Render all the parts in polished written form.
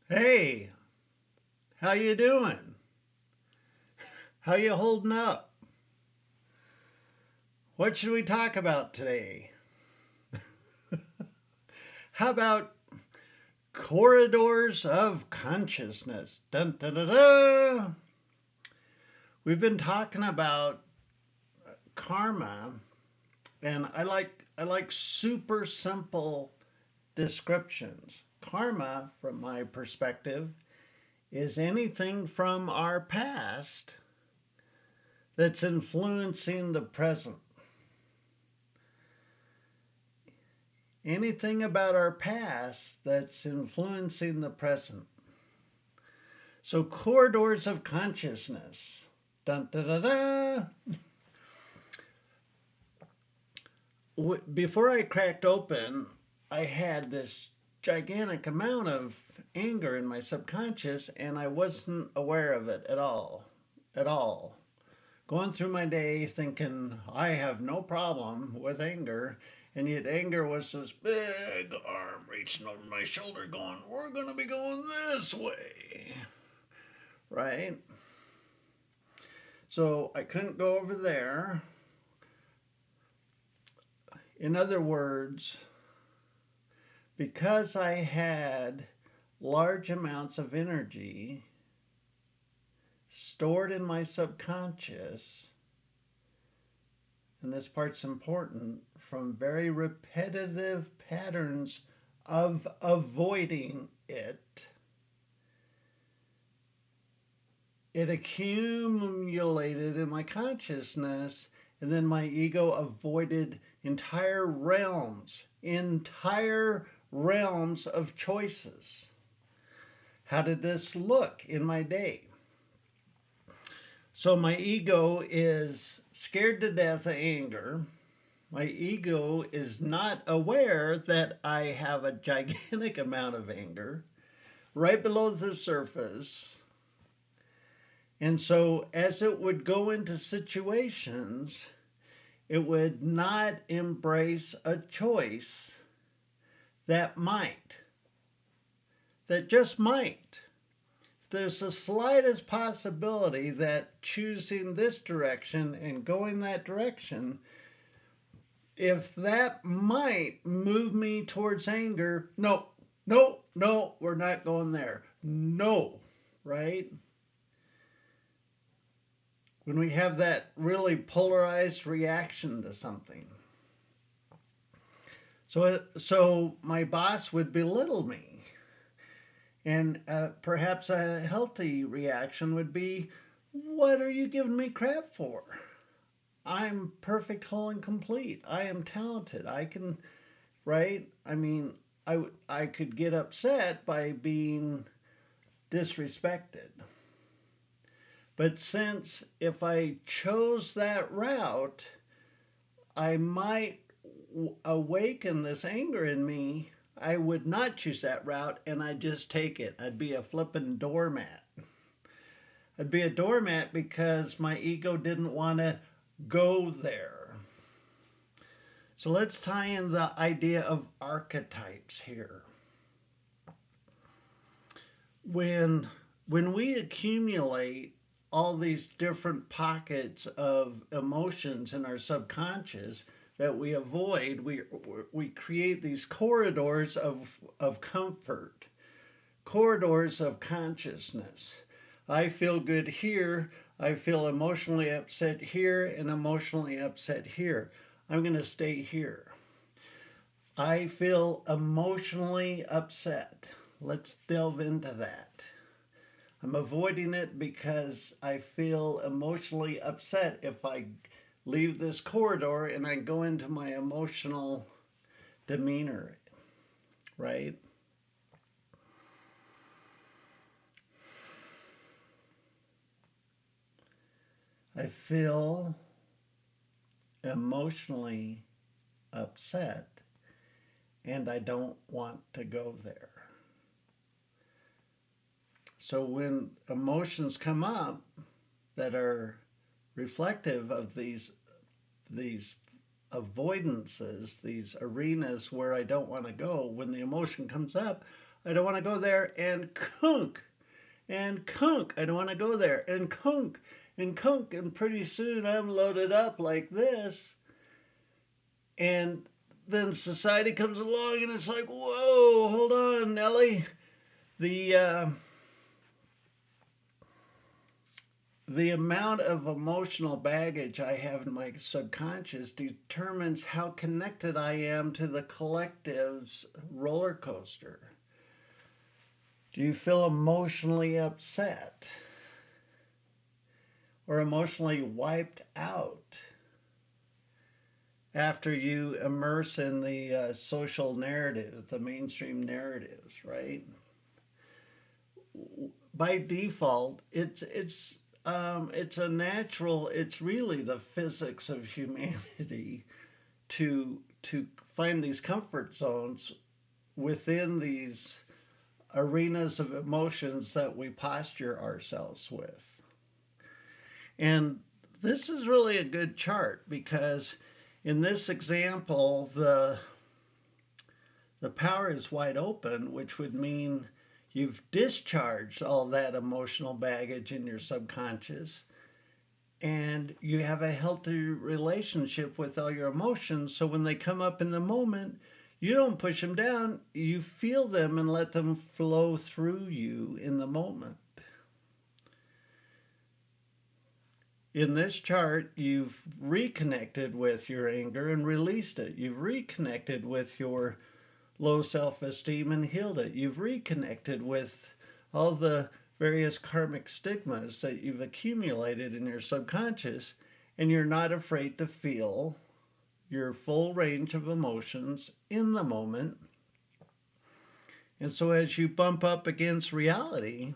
Hey, how you doing? How you holding up? What should we talk about today? How about corridors of consciousness? Dun, dun, dun, dun. We've been talking about karma, and I like super simple descriptions. Karma, from my perspective, is anything from our past that's influencing the present. Anything about our past that's influencing the present. So, corridors of consciousness. Dun, da, da, da. Before I cracked open, I had this gigantic amount of anger in my subconscious, and I wasn't aware of it at all. At all. Going through my day thinking I have no problem with anger, and yet anger was this big arm reaching over my shoulder going, we're going to be going this way, right? So I couldn't go over there. In other words, because I had large amounts of energy stored in my subconscious, and this part's important, from very repetitive patterns of avoiding it, it accumulated in my consciousness, and then my ego avoided entire realms of choices. How did this look in my day? So my ego is scared to death of anger. My ego is not aware that I have a gigantic amount of anger right below the surface. And so, as it would go into situations, it would not embrace a choice that just might. There's the slightest possibility that choosing this direction and going that direction, if that might move me towards anger, no, no, no, we're not going there. No, right? When we have that really polarized reaction to something. So my boss would belittle me. And perhaps a healthy reaction would be, what are you giving me crap for? I'm perfect, whole, and complete. I am talented. I can, right? I mean, I could get upset by being disrespected. But since if I chose that route, I might awaken this anger in me, I would not choose that route and I'd just take it. I'd be a flippin' doormat. I'd be a doormat because my ego didn't want to go there. So let's tie in the idea of archetypes here. When we accumulate all these different pockets of emotions in our subconscious that we avoid, we create these corridors of comfort, corridors of consciousness. I feel good here, I feel emotionally upset here, and emotionally upset here. I'm going to stay here. I feel emotionally upset. Let's delve into that. I'm avoiding it because I feel emotionally upset if I leave this corridor and I go into my emotional demeanor, right? I feel emotionally upset and I don't want to go there. So when emotions come up that are reflective of these avoidances, these arenas where I don't want to go, when the emotion comes up, I don't want to go there, and kunk, and kunk. I don't want to go there, and kunk, and kunk. And pretty soon I'm loaded up like this. And then society comes along and it's like, whoa, hold on, Nellie. The the amount of emotional baggage I have in my subconscious determines how connected I am to the collective's roller coaster. Do you feel emotionally upset or emotionally wiped out after you immerse in the social narrative, the mainstream narratives, right? By default, it's a natural. It's really the physics of humanity to find these comfort zones within these arenas of emotions that we posture ourselves with. And this is really a good chart because in this example, the power is wide open, which would mean you've discharged all that emotional baggage in your subconscious and you have a healthy relationship with all your emotions. So when they come up in the moment, you don't push them down, you feel them and let them flow through you in the moment. In this chart, you've reconnected with your anger and released it. You've reconnected with your low self-esteem and healed it. You've reconnected with all the various karmic stigmas that you've accumulated in your subconscious, and you're not afraid to feel your full range of emotions in the moment. And so as you bump up against reality,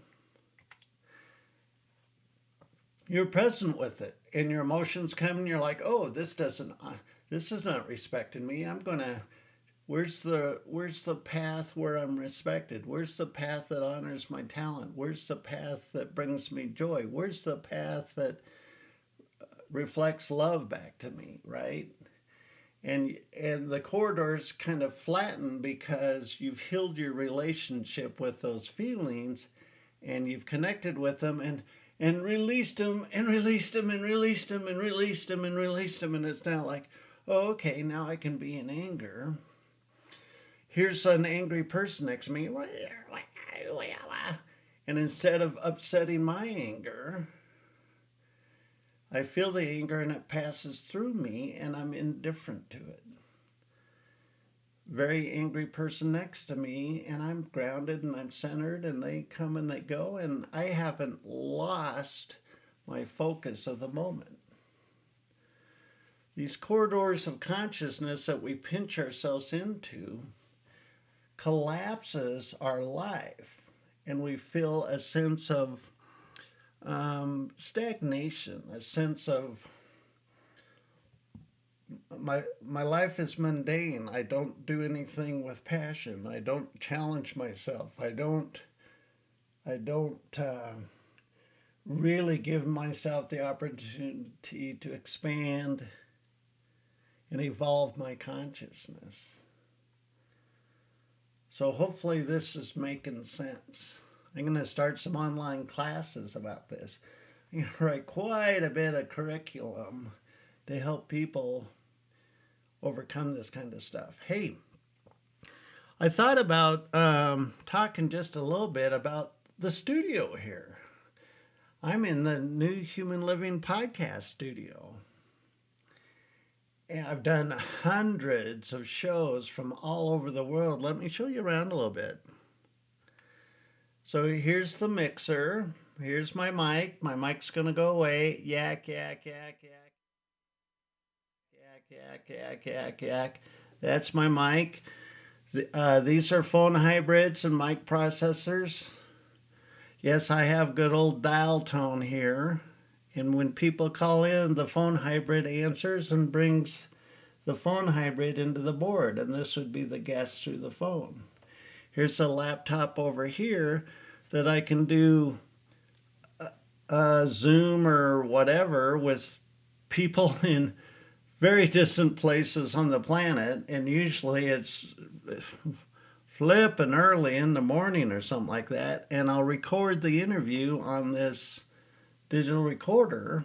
you're present with it, and your emotions come and you're like, oh, this is not respecting me. Where's the path where I'm respected? Where's the path that honors my talent? Where's the path that brings me joy? Where's the path that reflects love back to me, right? And the corridors kind of flatten because you've healed your relationship with those feelings and you've connected with them and released them and released them and released them and released them and released them. And it's now like, oh, okay, now I can be in anger. Here's an angry person next to me. And instead of upsetting my anger, I feel the anger and it passes through me and I'm indifferent to it. Very angry person next to me and I'm grounded and I'm centered and they come and they go and I haven't lost my focus of the moment. These corridors of consciousness that we pinch ourselves into collapses our life and we feel a sense of stagnation, a sense of my life is mundane. I don't do anything with passion. I don't challenge myself. I don't really give myself the opportunity to expand and evolve my consciousness. So hopefully this is making sense. I'm going to start some online classes about this. I'm going to write quite a bit of curriculum to help people overcome this kind of stuff. Hey, I thought about talking just a little bit about the studio here. I'm in the New Human Living podcast studio. And I've done hundreds of shows from all over the world. Let me show you around a little bit. So here's the mixer. Here's my mic. My mic's going to go away. Yak, yak, yak, yak. Yak, yak, yak, yak, yak. That's my mic. These are phone hybrids and mic processors. Yes, I have good old dial tone here. And when people call in, the phone hybrid answers and brings the phone hybrid into the board. And this would be the guest through the phone. Here's a laptop over here that I can do Zoom or whatever with people in very distant places on the planet. And usually it's flipping early in the morning or something like that, and I'll record the interview on this digital recorder.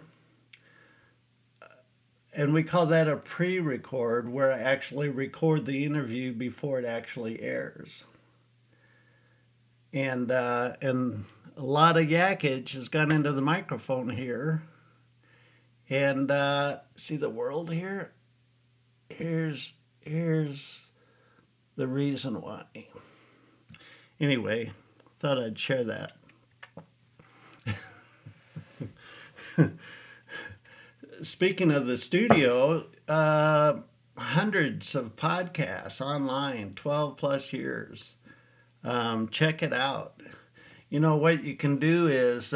And we call that a pre-record, where I actually record the interview before it actually airs. And a lot of yakage has gone into the microphone here. And see the world here? Here's the reason why. Anyway, thought I'd share that. Speaking of the studio, hundreds of podcasts online, 12 plus years. Check it out. You know, what you can do is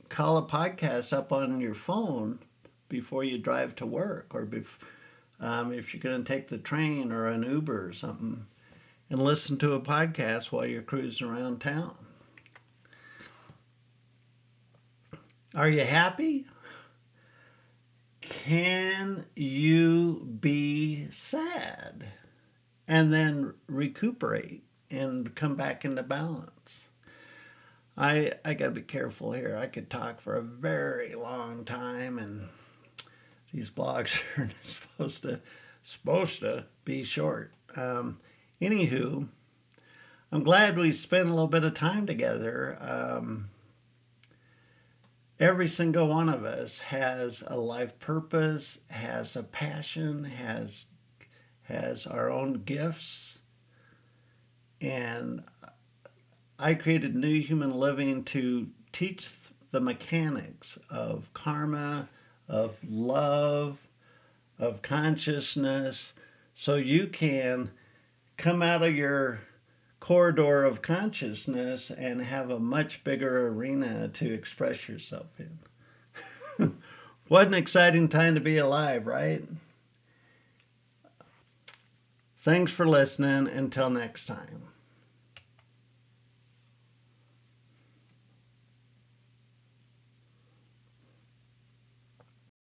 call a podcast up on your phone before you drive to work, or if you're going to take the train or an Uber or something, and listen to a podcast while you're cruising around town. Are you happy? Can you be sad and then recuperate and come back into balance? I got to be careful here. I could talk for a very long time, and these blogs are supposed to be short. Anywho, I'm glad we spent a little bit of time together. Every single one of us has a life purpose, has a passion, has our own gifts. And I created New Human Living to teach the mechanics of karma, of love, of consciousness, so you can come out of your corridor of consciousness and have a much bigger arena to express yourself in. What an exciting time to be alive, right? Thanks for listening. Until next time.